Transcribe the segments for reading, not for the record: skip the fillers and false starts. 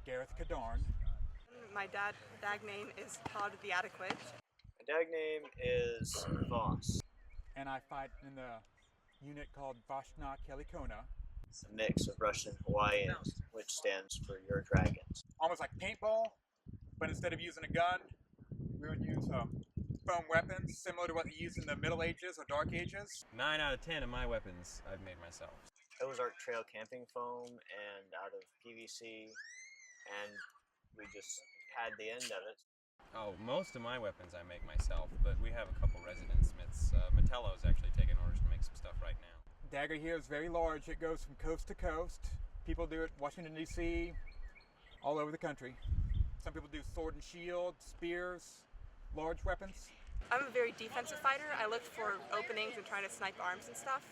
Gareth Cadarn. My dag name is Todd the Adequate. My dag name is Voss. And I fight in the unit called Vashna Kelikona. It's a mix of Russian and Hawaiian, which stands for Your Dragons. Almost like paintball, but instead of using a gun, we would use foam weapons, similar to what they used in the Middle Ages or Dark Ages. 9 out of 10 of my weapons I've made myself. Ozark Trail camping foam and out of PVC, and we just had the end of it. Oh, most of my weapons I make myself, but we have a couple resident smiths. Metello's actually taking orders to make some stuff right now. Dagger here is very large. It goes from coast to coast. People do it Washington, D.C., all over the country. Some people do sword and shield, spears, large weapons. I'm a very defensive fighter. I look for openings and try to snipe arms and stuff.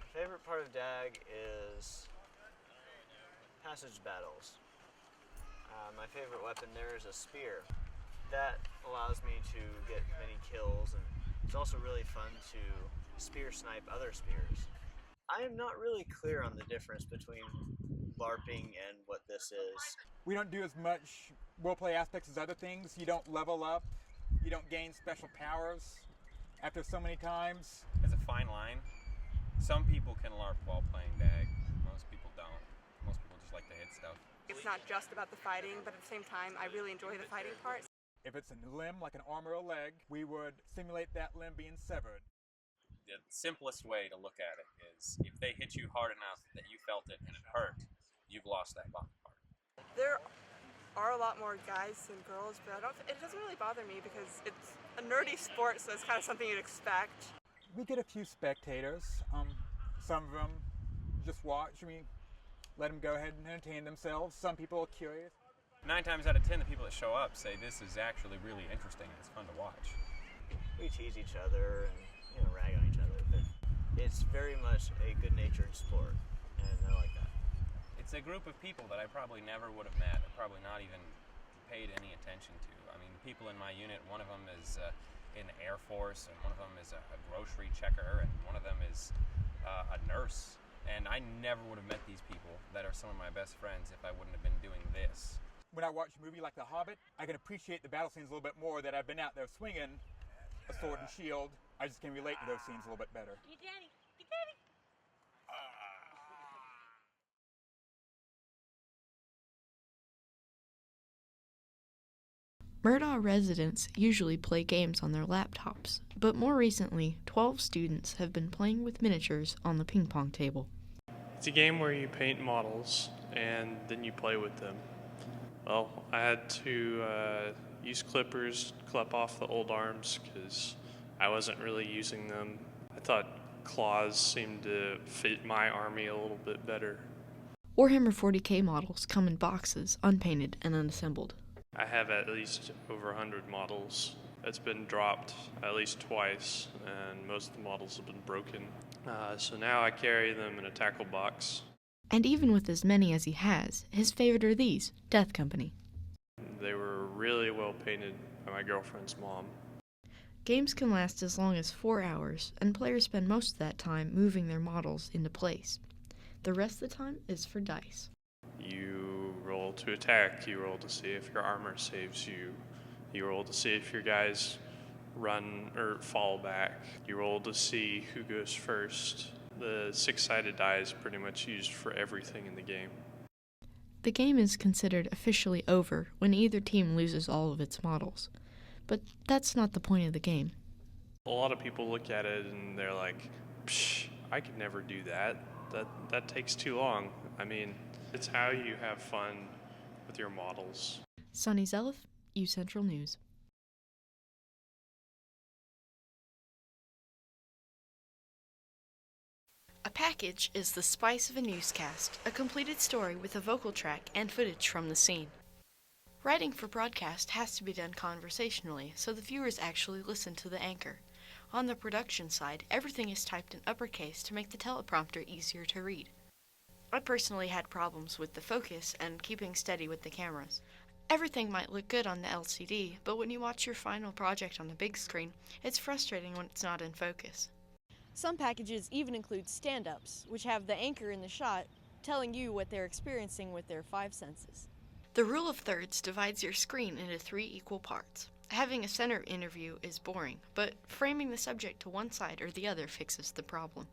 My favorite part of DAG is passage battles. My favorite weapon there is a spear. That allows me to get many kills, and it's also really fun to spear snipe other spears. I am not really clear on the difference between LARPing and what this is. We don't do as much roleplay aspects as other things. You don't level up. You don't gain special powers after so many times. It's a fine line. Some people can LARP while playing DAG. Most people don't. Most people just like to hit stuff. It's not just about the fighting, but at the same time, I really enjoy the fighting part. If it's a limb, like an arm or a leg, we would simulate that limb being severed. The simplest way to look at it is if they hit you hard enough that you felt it and it hurt, you've lost that body part. There are a lot more guys than girls, but it doesn't really bother me because it's a nerdy sport, so it's kind of something you'd expect. We get a few spectators. Some of them just watch. Let them go ahead and entertain themselves. Some people are curious. 9 times out of 10, the people that show up say this is actually really interesting and it's fun to watch. We tease each other and rag on each other, but it's very much a good-natured sport, and I like that. It's a group of people that I probably never would have met, or probably not even paid any attention to. I mean, the people in my unit, one of them is in the Air Force, and one of them is a grocery checker, and one of them is a nurse. And I never would have met these people that are some of my best friends if I wouldn't have been doing this. When I watch a movie like The Hobbit, I can appreciate the battle scenes a little bit more that I've been out there swinging a sword and shield. I just can relate to those scenes a little bit better. Hey, Daddy. Hey, Daddy. Murdaugh residents usually play games on their laptops, but more recently, 12 students have been playing with miniatures on the ping pong table. It's a game where you paint models and then you play with them. Well, I had to use clippers, clip off the old arms because I wasn't really using them. I thought claws seemed to fit my army a little bit better. Warhammer 40k models come in boxes, unpainted and unassembled. I have at least over 100 models. It's been dropped at least twice, and most of the models have been broken. So now I carry them in a tackle box. And even with as many as he has, his favorite are these, Death Company. They were really well painted by my girlfriend's mom. Games can last as long as 4 hours, and players spend most of that time moving their models into place. The rest of the time is for dice. You roll to attack, you roll to see if your armor saves you, you roll to see if your guys run or fall back, you roll to see who goes first. The 6-sided die is pretty much used for everything in the game. The game is considered officially over when either team loses all of its models, but that's not the point of the game. A lot of people look at it and they're like, psh, I could never do that. That takes too long. I mean, it's how you have fun with your models. Sonny Zeliff, U Central News. A package is the spice of a newscast, a completed story with a vocal track and footage from the scene. Writing for broadcast has to be done conversationally, so the viewers actually listen to the anchor. On the production side, everything is typed in uppercase to make the teleprompter easier to read. I personally had problems with the focus and keeping steady with the cameras. Everything might look good on the LCD, but when you watch your final project on the big screen, it's frustrating when it's not in focus. Some packages even include stand-ups, which have the anchor in the shot telling you what they're experiencing with their 5 senses. The rule of thirds divides your screen into 3 equal parts. Having a center interview is boring, but framing the subject to one side or the other fixes the problem.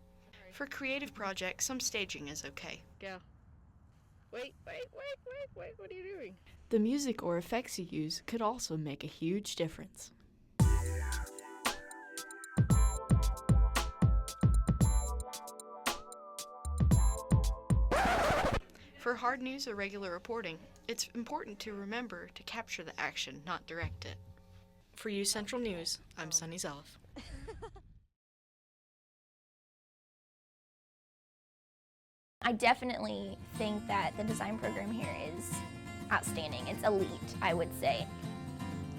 For creative projects, some staging is okay. Go. Wait, what are you doing? The music or effects you use could also make a huge difference. For hard news or regular reporting, it's important to remember to capture the action, not direct it. For U Central News, I'm Sonny Zeliff. I definitely think that the design program here is outstanding. It's elite, I would say.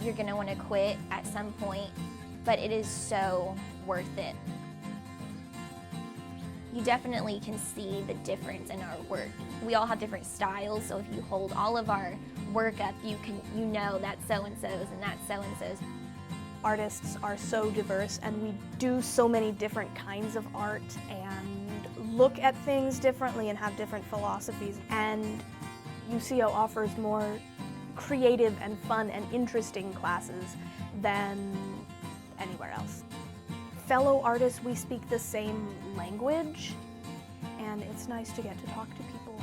You're going to want to quit at some point, but it is so worth it. You definitely can see the difference in our work. We all have different styles, so if you hold all of our work up, you know that's so-and-so's and that's so-and-so's. Artists are so diverse, and we do so many different kinds of art and look at things differently and have different philosophies. And UCO offers more creative and fun and interesting classes than anywhere else. Fellow artists, we speak the same language, and it's nice to get to talk to people.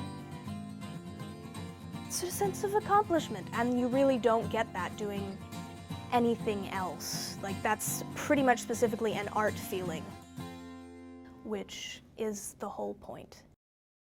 It's a sense of accomplishment, and you really don't get that doing anything else. Like, that's pretty much specifically an art feeling, which is the whole point.